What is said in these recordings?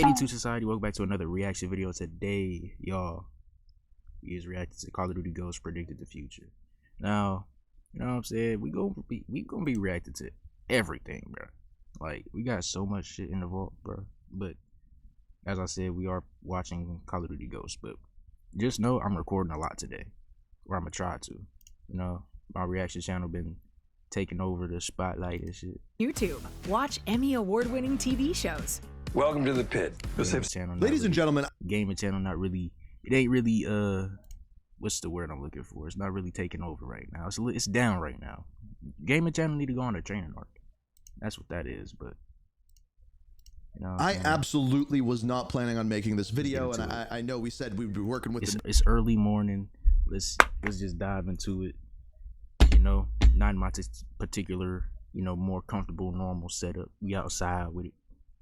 82 Society, welcome back to another reaction video. Today, y'all, we is reacting to Call of Duty Ghost predicted the future. Now, you know what I'm saying? We gonna be reacting to everything, bro. Like, we got so much shit in the vault, bro. But as I said, we are watching Call of Duty Ghost. But just know I'm recording a lot today, or I'm gonna try to. You know, my reaction channel been taking over the spotlight and shit. YouTube, watch Emmy award-winning TV shows. Welcome to the pit. Ladies and gentlemen, gaming channel not really, it ain't really what's the word I'm looking for? It's not really taking over right now. It's down right now. Gaming channel need to go on a training arc. That's what that is. But you know, I absolutely was not planning on making this video, and I know we said we'd be working with it's early morning. Let's just dive into it. You know, not in my particular, you know, more comfortable normal setup. We outside with it.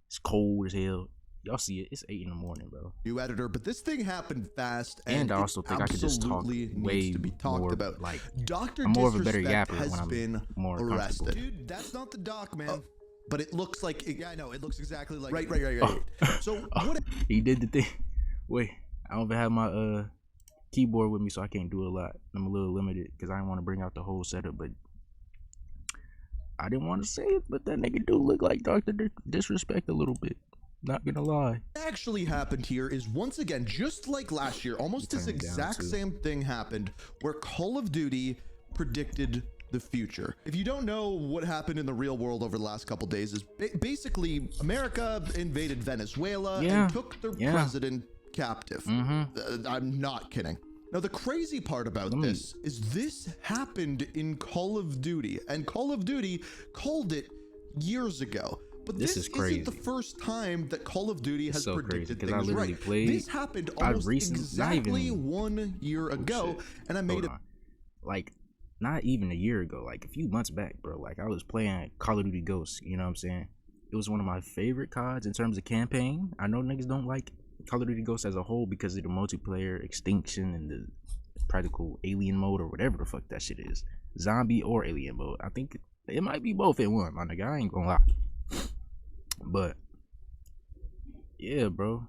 It's cold as hell. Y'all see it. It's 8 in the morning, bro. New editor, but this thing happened fast, and I also think I could just talk way to be talked more about. Like, Dr. I'm more of a better Disrespect yapper when I'm been more arrested. Dude, that's not the doc, man. But it looks like, yeah, I know, it looks exactly like right. So what? He did the thing. Wait, I don't even have my keyboard with me, so I can't do a lot. I'm a little limited because I didn't want to bring out the whole setup, but I didn't want to say it, but that nigga do look like Dr. Disrespect a little bit. Not gonna lie. What actually happened here is, once again, just like last year, almost this exact same thing happened where Call of Duty predicted the future. If you don't know what happened in the real world over the last couple days, is basically America invaded Venezuela and took their president captive. I'm not kidding. Now, the crazy part about this is this happened in Call of Duty, and Call of Duty called it years ago. But this is crazy. Isn't the first time that Call of Duty has predicted things right. This happened almost exactly 1 year ago, and I made it like not even a year ago, like a few months back, bro. Like, I was playing Call of Duty Ghosts, you know what I'm saying? It was one of my favorite CODs in terms of campaign. I know niggas don't like Call of Duty Ghosts as a whole because of the multiplayer extinction and the practical alien mode or whatever the fuck that shit is. Zombie or alien mode. I think it might be both in one, my nigga. I ain't gonna lie. But yeah, bro.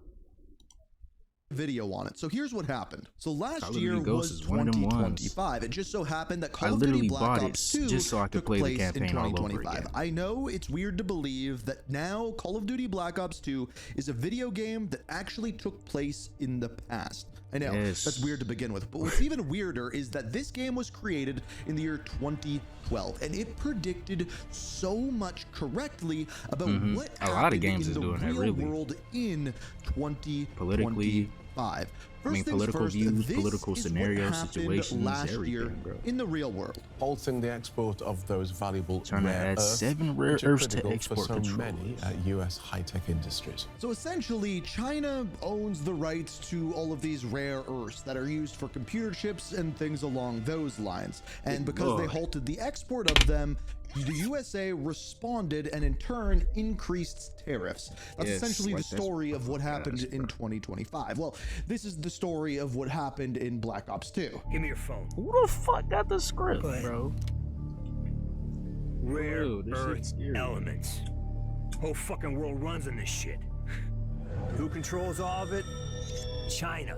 Video on it. So here's what happened. So last year was 2025. It just so happened that Call of Duty Black Ops 2 just so I could play the campaign all over again. I know it's weird to believe that now Call of Duty Black Ops 2 is a video game that actually took place in the past. I know, that's weird to begin with, but what's even weirder is that this game was created in the year 2012, and it predicted so much correctly about what happened in the real world in 2025. I mean, political views, political scenarios, situations, everything, bro. In the real world, halting the export of those valuable trying to add 7 rare earths to export for so many U.S. high-tech industries. So essentially, China owns the rights to all of these rare earths that are used for computer chips and things along those lines. And because they halted the export of them, the USA responded and in turn increased tariffs. That's essentially the story of what happened in 2025. Well, this is the story of what happened in Black Ops 2. Give me your phone. Who the fuck got the script, bro? Rare earth elements. Whole fucking world runs on this shit. Who controls all of it? China.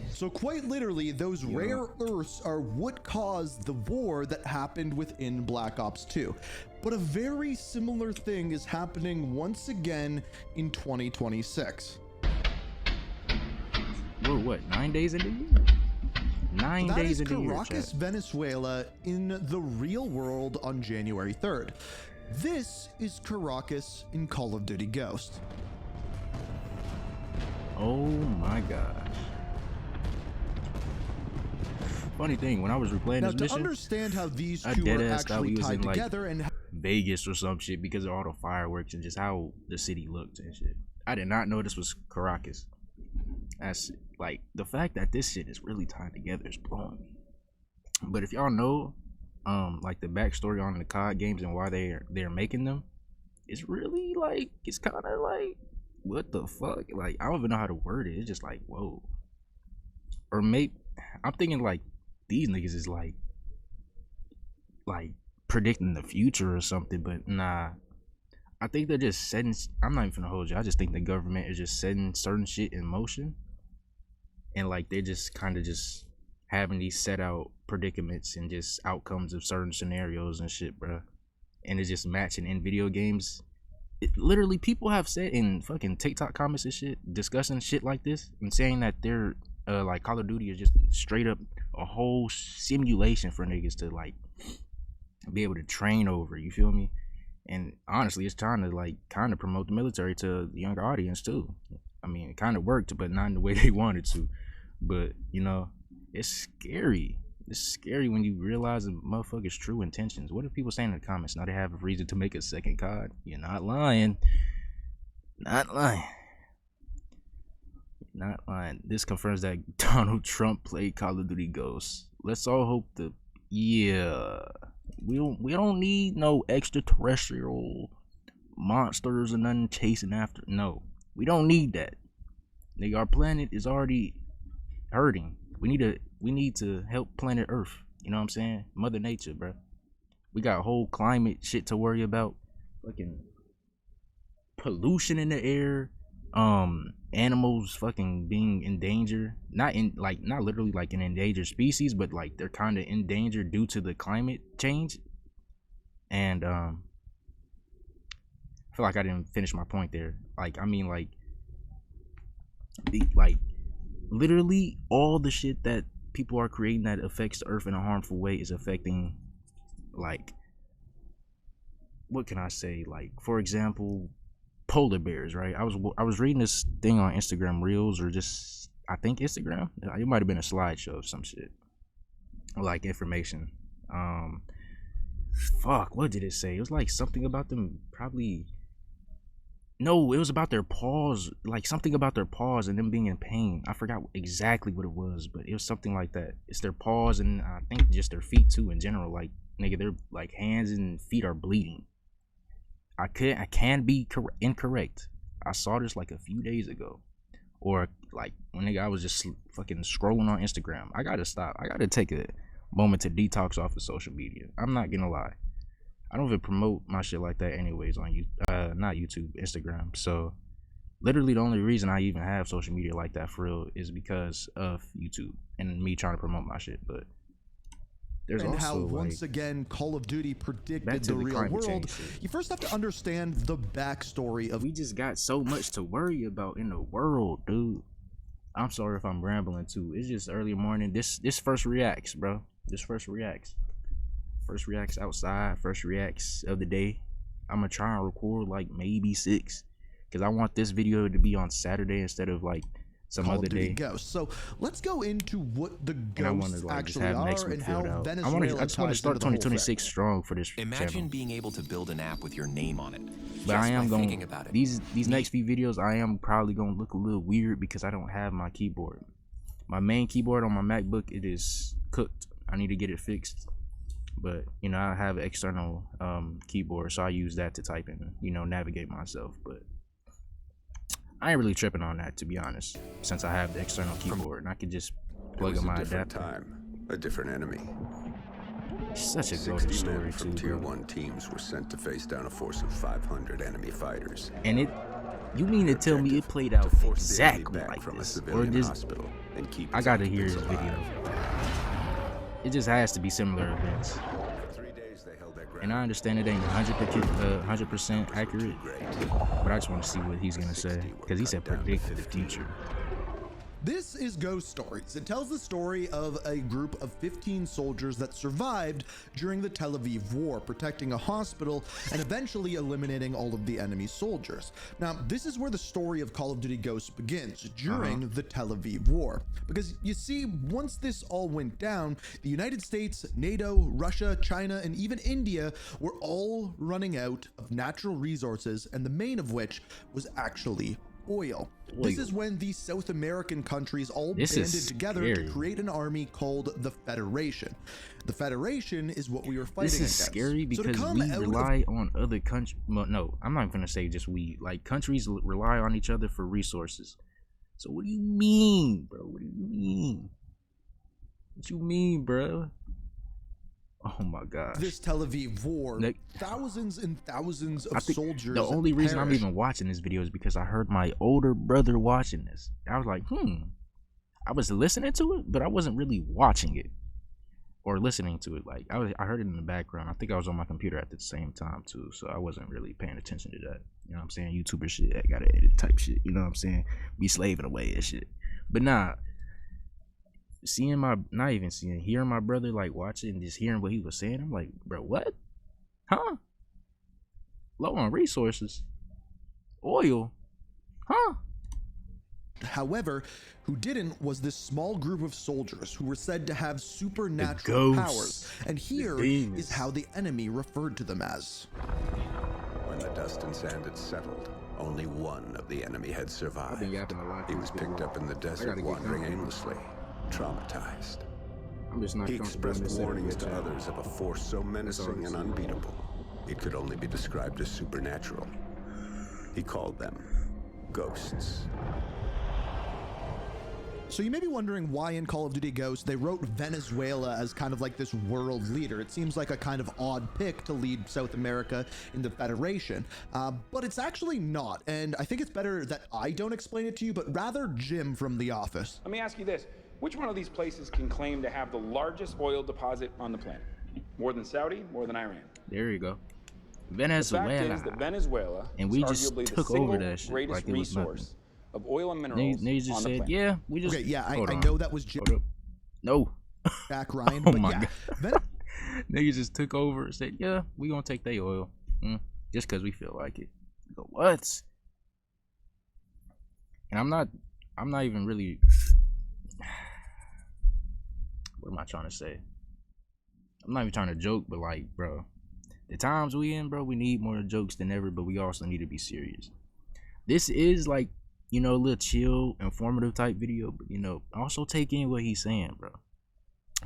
So quite literally, those rare earths are what caused the war that happened within Black Ops 2. But a very similar thing is happening once again in 2026. We're what, 9 days into the year? 9 days into the year. Caracas, Venezuela, in the real world on January 3rd. This is Caracas in Call of Duty Ghost. Oh my gosh. Funny thing, when I was replaying this mission, to understand how these two are actually tied together and Vegas or some shit because of all the fireworks and just how the city looked and shit. I did not know this was Caracas. That's like, the fact that this shit is really tied together is blowing me. But if y'all know like the backstory on the COD games and why they're making them, it's really like, it's kind of like, what the fuck? Like, I don't even know how to word it. It's just like, whoa. Or maybe I'm thinking like these niggas is like predicting the future or something, but nah. I think they're just setting. I'm not even gonna hold you. I just think the government is just setting certain shit in motion, and like they're just kind of just having these set out predicaments and just outcomes of certain scenarios and shit, bro. And it's just matching in video games. Literally, people have said in fucking TikTok comments and shit, discussing shit like this and saying that they're like Call of Duty is just straight up a whole simulation for niggas to like be able to train over. You feel me? And honestly, it's trying to like kind of promote the military to the younger audience too. I mean, it kind of worked, but not in the way they wanted to. But you know, it's scary. It's scary when you realize the motherfucker's true intentions. What are people saying in the comments? Now they have a reason to make a second COD. You're not lying. Not lying. Not lying. This confirms that Donald Trump played Call of Duty Ghosts. Let's all hope the we don't need no extraterrestrial monsters or nothing chasing after. No, we don't need that. Nigga, our planet is already hurting. We need to help planet Earth. You know what I'm saying? Mother Nature, bro. We got whole climate shit to worry about. Fucking pollution in the air. Animals fucking being in danger. Not literally like an endangered species, but like they're kind of in danger due to the climate change. And I feel like I didn't finish my point there. Like, I mean, like literally all the shit that people are creating that affects the earth in a harmful way is affecting, like, what can I say? Like, for example, polar bears, right? I was reading this thing on Instagram Reels, or just, I think Instagram. It might have been a slideshow of some shit, like information. Fuck, what did it say? It was like something about them probably. No, it was about their paws, like something about their paws and them being in pain. I forgot exactly what it was, but it was something like that. It's their paws and I think just their feet too in general. Like, nigga, their like hands and feet are bleeding. I can be incorrect. I saw this like a few days ago, or like when nigga I was just fucking scrolling on Instagram. I gotta stop. I gotta take a moment to detox off of social media. I'm not gonna lie. I don't even promote my shit like that anyways on not YouTube, Instagram. So literally the only reason I even have social media like that for real is because of YouTube and me trying to promote my shit. But there's and also how once like, again Call of Duty predicted the real world. You first have to understand the backstory of. We just got so much to worry about in the world, dude. I'm sorry if I'm rambling too. It's just early morning. This first reacts, bro. This first reacts. First reacts outside, first reacts of the day. I'm gonna try and record like maybe 6, because I want this video to be on Saturday instead of like some Call other of Duty day. Ghosts. So let's go into what the And I want ghosts to like just actually have are next week and filled how out. Venezuela I just want to start 2026 strong for this Imagine channel. being able to build an app with your name on it. But I am going thinking about it. these next few videos. I am probably gonna look a little weird because I don't have my keyboard. My main keyboard on my MacBook, it is cooked. I need to get it fixed. But you know, I have an external keyboard, so I use that to type in, you know, navigate myself. But I ain't really tripping on that, to be honest, since I have the external keyboard and I can just plug in my adapter. Time, a different enemy. Such a 60 golden men story from too, Tier bro. 1 teams were sent to face down a force of 500 enemy fighters. And you mean to tell me it played out exactly like this, or just I gotta hear this video. It just has to be similar events. And I understand it ain't 100% accurate, but I just want to see what he's gonna say, because he said predict the future. This is Ghost Stories. It tells the story of a group of 15 soldiers that survived during the Tel Aviv War, protecting a hospital and eventually eliminating all of the enemy soldiers. Now, this is where the story of Call of Duty Ghosts begins, during the Tel Aviv War. Because you see, once this all went down, the United States, NATO, Russia, China, and even India were all running out of natural resources, and the main of which was actually oil. This is when these South American countries all banded together to create an army called the Federation. The Federation is what we were fighting against. This is scary because so we rely on other countries. Well, no, I'm not gonna say just we. Like, countries rely on each other for resources. So what do you mean, bro? What do you mean? What you mean, bro? Oh my gosh. This Tel Aviv war, thousands and thousands of soldiers. The only reason I'm perished. even watching this video is because I heard my older brother watching this. I was like, I was listening to it, but I wasn't really watching it or listening to it. Like I heard it in the background. I think I was on my computer at the same time too, so I wasn't really paying attention to that. You know what I'm saying? YouTuber shit, I gotta edit type shit. You know what I'm saying? Be slaving away and shit. But nah, hearing my brother like watching and just hearing what he was saying, I'm like, bro, what? Huh? Low on resources, oil, huh? However, who didn't was this small group of soldiers who were said to have supernatural powers. And here is how the enemy referred to them as. When the dust and sand had settled, only one of the enemy had survived. He was picked up in the desert, wandering aimlessly, traumatized. He expressed warnings to others of a force so menacing and unbeatable, it could only be described as supernatural. He called them ghosts. So you may be wondering why in Call of Duty Ghosts they wrote Venezuela as kind of like this world leader. It seems like a kind of odd pick to lead South America in the Federation, but it's actually not. And I think it's better that I don't explain it to you, but rather Jim from The Office. Let me ask you this. Which one of these places can claim to have the largest oil deposit on the planet? More than Saudi, more than Iran? There you go. Venezuela. The fact is that Venezuela and we is just arguably took the single over that shit greatest like it was nothing. resource of oil and minerals They just on the said, planet. yeah, we just. Okay, yeah, I know that was Jim. No. Jack Ryan. Oh but my yeah, god. Niggas just took over and said, yeah, we gonna take their oil. Just cause we feel like it. I go, what? And I'm not even really, what am I trying to say? I'm not even trying to joke, but like, bro, the times we in, bro, we need more jokes than ever, but we also need to be serious. This is like, you know, a little chill, informative type video, but you know, also take in what he's saying, bro.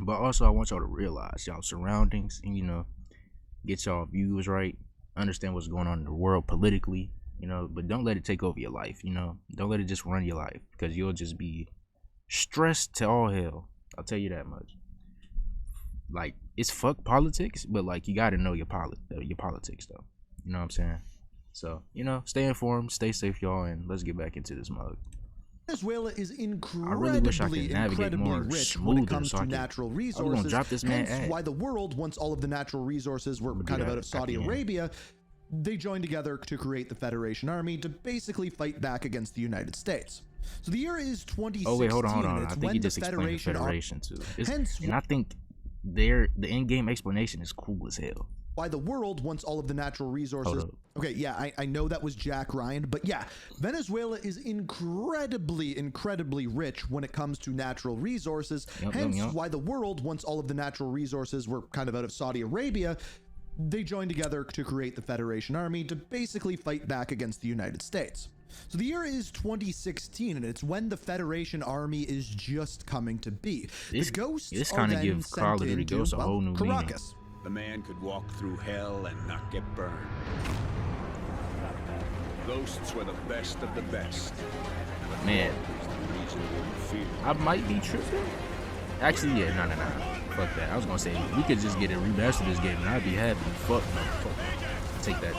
But also I want y'all to realize y'all surroundings and, you know, get y'all views right, understand what's going on in the world politically, you know, but don't let it take over your life, you know. Don't let it just run your life, because you'll just be stressed to all hell. I'll tell you that much. Like, it's fuck politics, but like, you gotta know your politics though. You know what I'm saying? So, you know, stay informed, stay safe, y'all, and let's get back into this mug. Venezuela is really wish I could incredibly more rich when it smoother comes so I to could- natural I was resources. gonna drop this man Hence ad. why the world, once all of the natural resources were do kind of that out of at Saudi the end. Arabia, they joined together to create the Federation Army to basically fight back against the United States. So the year is 2016. Oh wait, hold on. and I it's think when he the just explained the Federation too. And I think the in-game explanation is cool as hell. Why the world wants all of the natural resources. Hold up. Okay, yeah, I know that was Jack Ryan, but yeah, Venezuela is incredibly rich when it comes to natural resources. Hence why the world, once all of the natural resources were kind of out of Saudi Arabia, they joined together to create the Federation Army to basically fight back against the United States. So the year is 2016, and it's when the Federation Army is just coming to be. This are kind of then gives Call of sent Duty into, Ghosts a whole new meaning. Caracas. The man could walk through hell and not get burned. Ghosts were the best of the best. Man, Fear. I might be tripping. Actually, yeah, no. Fuck that. I was gonna say we could just get a remaster this game and I'd be happy. Fuck no. Take that.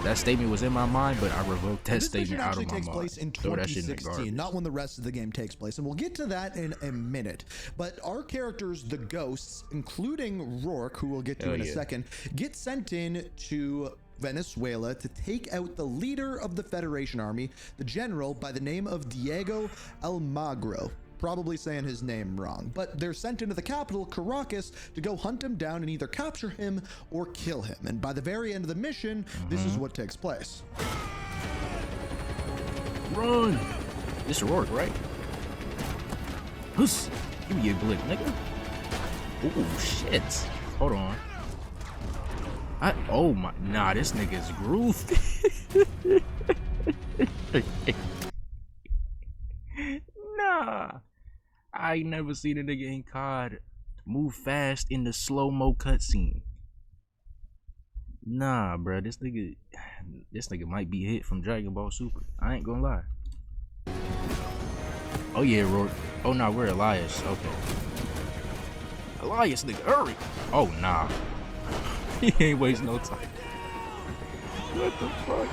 That statement was in my mind, but I revoked that statement out of my mind. This mission actually takes place in Throw that shit in the 2016, garbage. not when the rest of the game takes place, and we'll get to that in a minute. But our characters, the ghosts, including Rourke, who we'll get to in a second, get sent in to Venezuela to take out the leader of the Federation Army, the general by the name of Diego Almagro. Probably saying his name wrong, but they're sent into the capital, Caracas, to go hunt him down and either capture him or kill him. And by the very end of the mission, this is what takes place. Run! This Rourke, right? Huss! Give me a blick, nigga. Oh shit! Hold on. Oh my, nah, this nigga's grooved. Nah, I ain't never seen a nigga in COD move fast in the slow-mo cutscene. Nah, bro, this nigga might be hit from Dragon Ball Super. I ain't gonna lie. Oh yeah, Rourke. Oh no, we're Elias. Okay. Elias, nigga, hurry. Oh, nah. He ain't waste no time. What the fuck?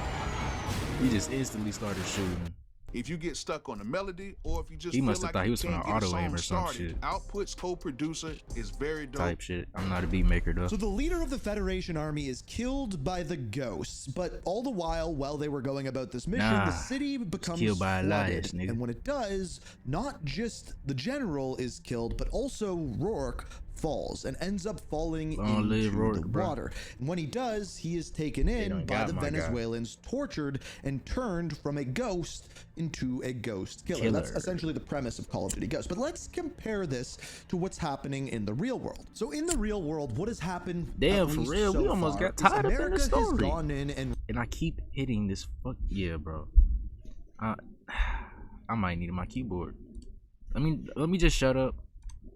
He just instantly started shooting. If you get stuck on a melody, or if you just He feel must have like thought he you was can't gonna get a auto aim song or some started, shit. Output's co-producer is very dope. Type shit. I'm not a beat maker though. So the leader of the Federation Army is killed by the ghosts, but all the while they were going about this mission, the city becomes killed by flooded. Elias, nigga. And when it does, not just the general is killed, but also Rourke falls and ends up falling into Rourke, the bro. water. And when he does, he is taken in by the Venezuelans, tortured, and turned from a ghost into a ghost killer. That's essentially the premise of Call of Duty Ghosts. But let's compare this to what's happening in the real world. So in the real world, what has happened? Damn, for real, we almost got tied up in the story. Has gone in and I keep hitting this fuck. Yeah, bro. I might need my keyboard. I mean, let me just shut up.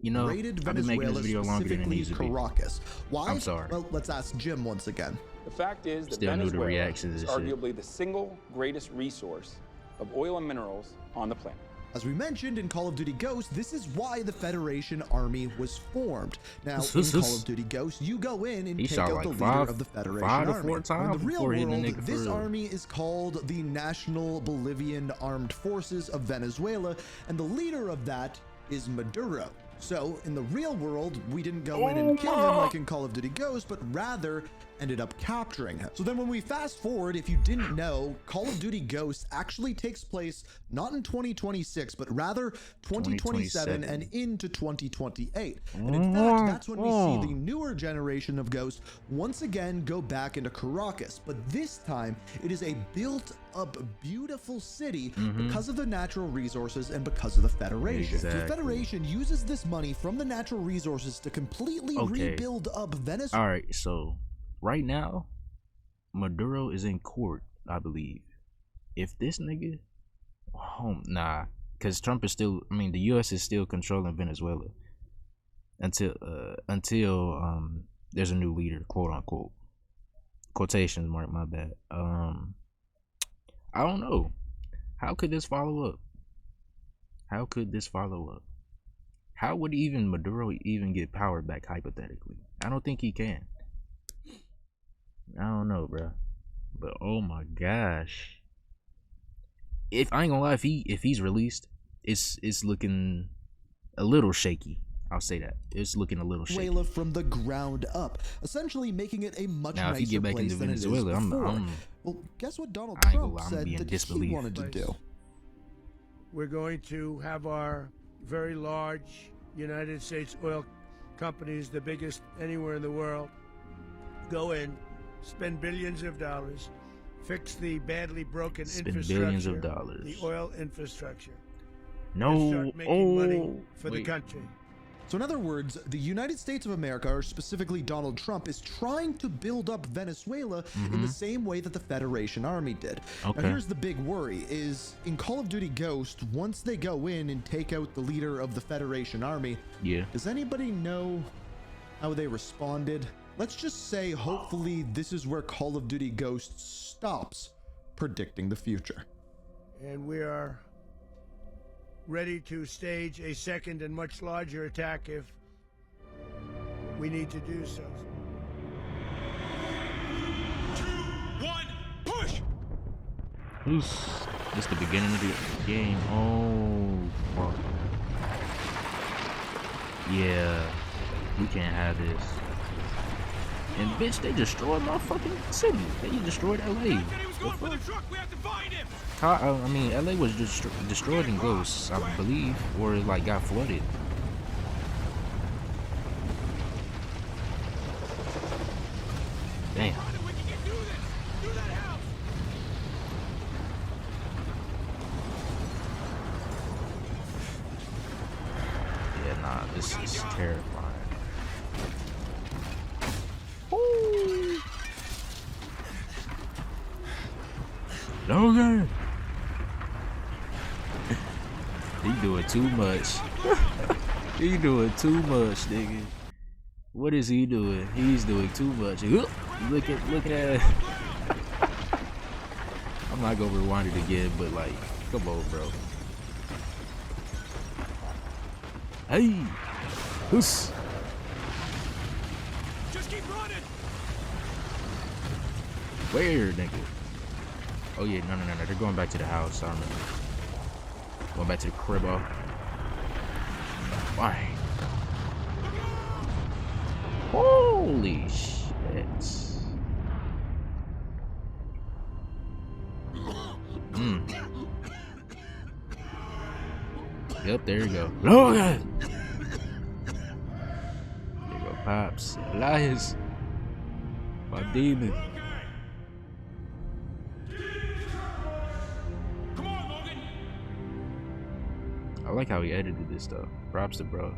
You know, raided I've been making this video longer than it specifically needs to be. Caracas. Why? I'm sorry. Well, let's ask Jim once again. The fact is that Still new to Venezuela reactions is and shit. arguably the single greatest resource of oil and minerals on the planet. As we mentioned in Call of Duty Ghosts, this is why the Federation Army was formed. Now, in Call of Duty Ghosts, you go in and take out the leader of the Federation Army. In the real world, this army is called the National Bolivian Armed Forces of Venezuela, and the leader of that is Maduro. So, in the real world, we didn't go in and kill him like in Call of Duty Ghosts, but rather ended up capturing him. So then when we fast forward, if you didn't know, Call of Duty Ghosts actually takes place not in 2026, but rather 2027 and into 2028. And in fact, that's when we see the newer generation of Ghosts once again go back into Caracas. But this time, it is a built-up, beautiful city because of the natural resources and because of the Federation. Exactly. The Federation uses this money from the natural resources to completely rebuild up Venezuela. All right, so right now, Maduro is in court, I believe. If this nigga, nah, because Trump is still, I mean, the U.S. is still controlling Venezuela until there's a new leader, quote unquote. Quotations mark, my bad. I don't know. How could this follow up? How could this follow up? How would even Maduro even get power back hypothetically? I don't think he can. I don't know, bro. But oh my gosh. If I ain't gonna lie, if he's released, it's looking a little shaky. I'll say that. It's looking a little shaky. Venezuela from the ground up, essentially making it a much nicer place. Now, if you get back into Venezuela, well, guess what Donald I ain't Trump gonna lie, said that he wanted to do? We're going to have our very large United States oil companies, the biggest anywhere in the world, go in, spend billions of dollars, fix the badly broken infrastructure, billions of dollars. The oil infrastructure. No, start making money for the country. So in other words, the United States of America, or specifically Donald Trump, is trying to build up Venezuela in the same way that the Federation Army did. Now here's the big worry, is in Call of Duty Ghost, once they go in and take out the leader of the Federation Army, does anybody know how they responded? Let's just say, hopefully, this is where Call of Duty Ghost stops predicting the future. And we are ready to stage a second and much larger attack if we need to do so. 2, 1, push! This the beginning of the game. Oh, fuck. Yeah, we can't have this. And bitch, they destroyed my fucking city. They destroyed LA. I mean, LA was destroyed in ghosts, I believe, or it like got flooded. Damn. Yeah, nah, this is terrifying. Okay. He doing too much. He doing too much, nigga. What is he doing? He's doing too much. Look at it. I'm not gonna rewind it again, but like, come on, bro. Hey, keep running. Where, nigga? Oh yeah, no. They're going back to the house. I don't know. Going back to the crib. Why? Holy shit. Yep, there you go. Look at it. There you go, Pops. Elias. My demon. I like how he edited this stuff. Props to bro.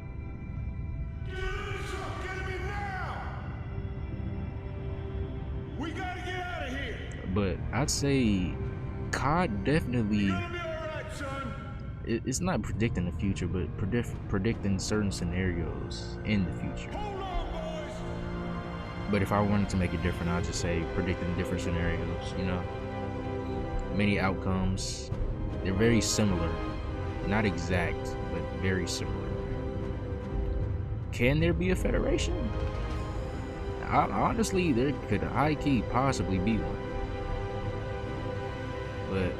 We gotta get out of here. But I'd say COD definitely. It's not predicting the future, but predicting certain scenarios in the future. But if I wanted to make it different, I'd just say predicting different scenarios, you know? Many outcomes. They're very similar. Not exact, but very similar. Can there be a federation? Honestly, there could high-key possibly be one. But,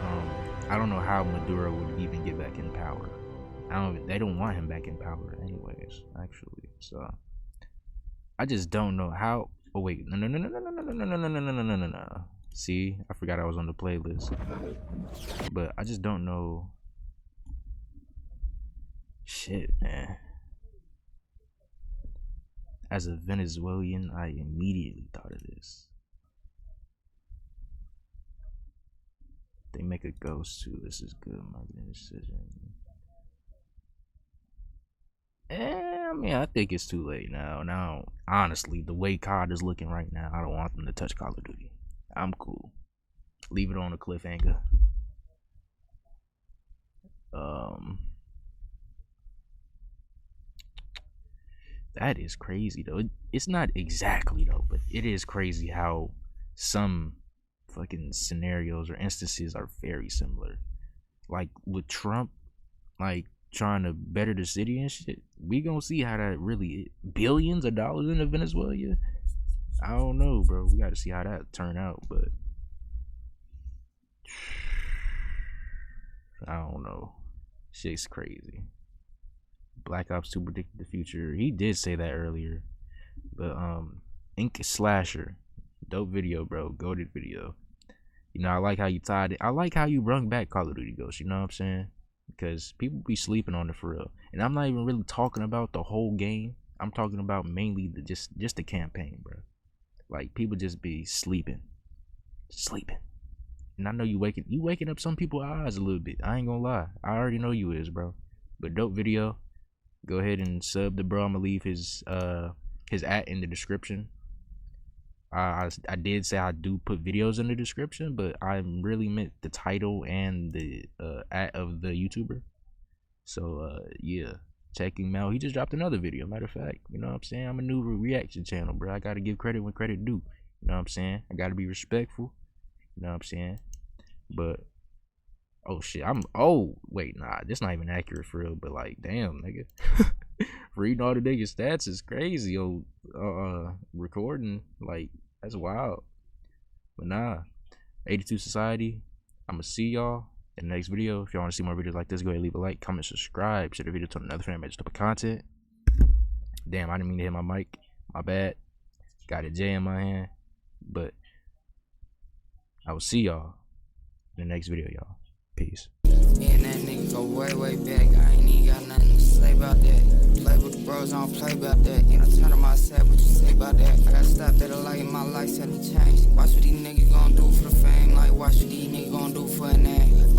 I don't know how Maduro would even get back in power. They don't want him back in power anyways, actually. So I just don't know how. Oh wait, no. See, I forgot I was on the playlist. But I just don't know. Shit, man. As a Venezuelan, I immediately thought of this. They make a ghost too. This is good marketing decision. I mean, I think it's too late now. Now, honestly, the way COD is looking right now, I don't want them to touch Call of Duty. I'm cool. Leave it on a cliffhanger. That is crazy though. It's not exactly though, but it is crazy how some fucking scenarios or instances are very similar. Like with Trump, like trying to better the city and shit. We gonna see how that really billions of dollars into Venezuela. I don't know, bro. We gotta see how that turn out, but I don't know. Shit's crazy. Black Ops 2 predicted the future. He did say that earlier. But Ink Slasher. Dope video, bro. Goated video. You know, I like how you tied it. I like how you brung back Call of Duty Ghosts, you know what I'm saying? Because people be sleeping on it for real. And I'm not even really talking about the whole game. I'm talking about mainly just the campaign, bro. Like people just be sleeping. And I know you waking up some people's eyes a little bit. I ain't gonna lie. I already know you is, bro. But dope video. Go ahead and sub the bro. I'm gonna leave his @ in the description. I did say I do put videos in the description, but I really meant the title and the @ of the YouTuber. So yeah, check him out. He just dropped another video. Matter of fact, you know what I'm saying? I'm a new reaction channel, bro. I gotta give credit when credit due. You know what I'm saying? I gotta be respectful. You know what I'm saying? But oh shit, wait, nah, this not even accurate for real. But like, damn, nigga, reading all the nigga stats is crazy. Recording, like, that's wild. But nah, 82 Society. I'ma see y'all in the next video. If y'all want to see more videos like this, go ahead and leave a like, comment, subscribe, share the video to another fan made type of content. Damn, I didn't mean to hit my mic. My bad. Got a J in my hand. But I will see y'all in the next video, y'all. Peace. Me and that nigga go way back. I ain't even got nothing to say about that. Play with the bros, I don't play about that. You know, turn on my set, what you say about that? I gotta stop that, a light in my life, set me change. Watch what these niggas gon' do for the fame. Like, watch what these niggas gon' do for a name.